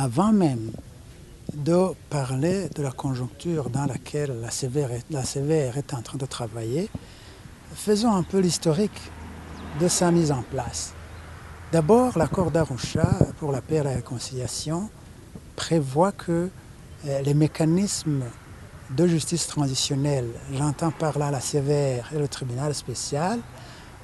Avant même de parler de la conjoncture dans laquelle la CVR est en train de travailler, faisons un peu l'historique de sa mise en place. D'abord, l'accord d'Arusha pour la paix et la réconciliation prévoit que les mécanismes de justice transitionnelle, j'entends par là la CVR et le tribunal spécial,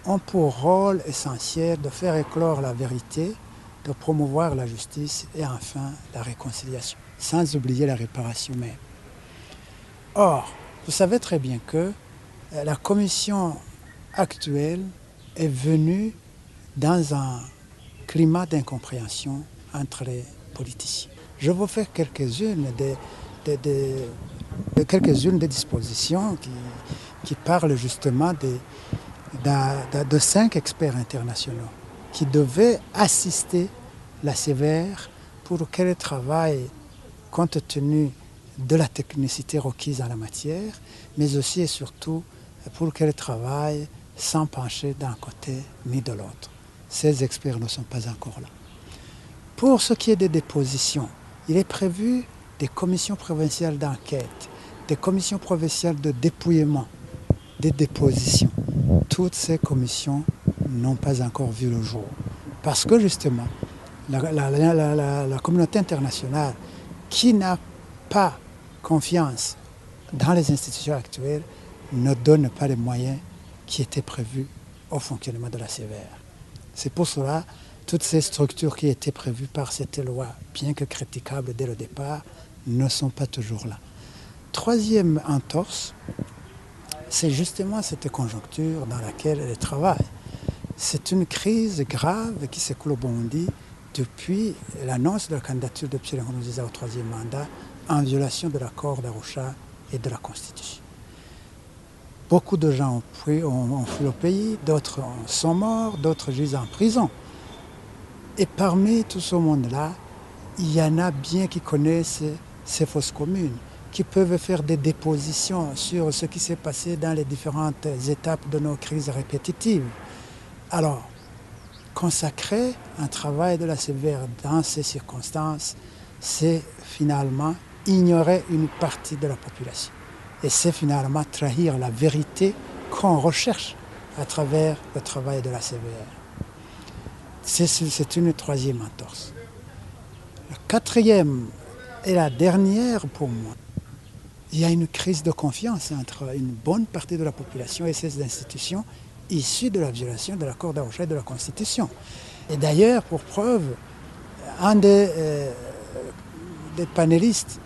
ont pour rôle essentiel de faire éclore la vérité, de promouvoir la justice et enfin la réconciliation, sans oublier la réparation même. Or, vous savez très bien que la commission actuelle est venue dans un climat d'incompréhension entre les politiciens. Je vais vous faire quelques-unes des dispositions qui parlent justement de 5 experts internationaux qui devaient assister la CVR pour qu'elle travaille compte tenu de la technicité requise en la matière, mais aussi et surtout pour qu'elle travaille sans pencher d'un côté ni de l'autre. Ces experts ne sont pas encore là. Pour ce qui est des dépositions, il est prévu des commissions provinciales d'enquête, des commissions provinciales de dépouillement, des dépositions. Toutes ces commissions n'ont pas encore vu le jour. Parce que justement, la communauté internationale qui n'a pas confiance dans les institutions actuelles ne donne pas les moyens qui étaient prévus au fonctionnement de la CVR. C'est pour cela toutes ces structures qui étaient prévues par cette loi, bien que critiquables dès le départ, ne sont pas toujours là. Troisième entorse, c'est justement cette conjoncture dans laquelle elle travaille. C'est une crise grave qui s'écoule au Burundi depuis l'annonce de la candidature de Pierre Nkurunziza au 3e mandat en violation de l'accord d'Arusha et de la Constitution. Beaucoup de gens ont fui le pays, d'autres sont morts, d'autres gisent en prison. Et parmi tout ce monde-là, il y en a bien qui connaissent ces fausses communes, qui peuvent faire des dépositions sur ce qui s'est passé dans les différentes étapes de nos crises répétitives. Alors, consacrer un travail de la CVR dans ces circonstances, c'est finalement ignorer une partie de la population. Et c'est finalement trahir la vérité qu'on recherche à travers le travail de la CVR. C'est une troisième entorse. La quatrième et la dernière pour moi, il y a une crise de confiance entre une bonne partie de la population et ces institutions issues de la violation de l'accord d'Arusha et de la Constitution. Et d'ailleurs, pour preuve, un des panélistes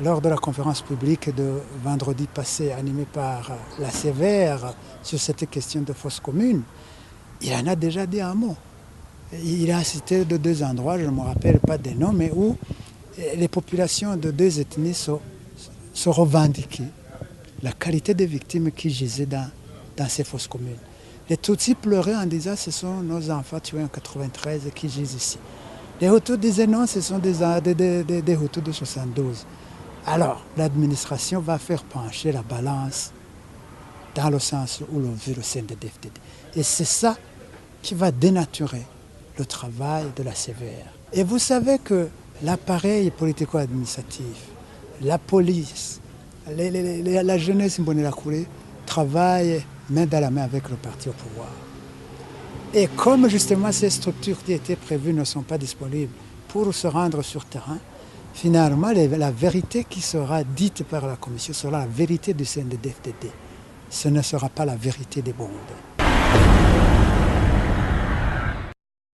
lors de la conférence publique de vendredi passé animée par la CVR sur cette question de fausses communes, il en a déjà dit un mot. Il a cité de 2 endroits, je ne me rappelle pas des noms, mais où les populations de 2 ethnies se revendiquaient la qualité des victimes qui gisaient dans ces fausses communes. Les Tutsis pleuraient en disant ce sont nos enfants tués en 93 qui gisent ici. Les Hutus disaient non, ce sont des Hutus de 72. Alors, l'administration va faire pencher la balance dans le sens où l'on veut le CNDD-FDD. Et c'est ça qui va dénaturer le travail de la CVR. Et vous savez que l'appareil politico-administratif, la police, la jeunesse Imbonerakure travaillent main dans la main avec le parti au pouvoir. Et comme justement ces structures qui étaient prévues ne sont pas disponibles pour se rendre sur terrain, finalement la vérité qui sera dite par la commission sera la vérité du CNDD-FDD. Ce ne sera pas la vérité des Burundais.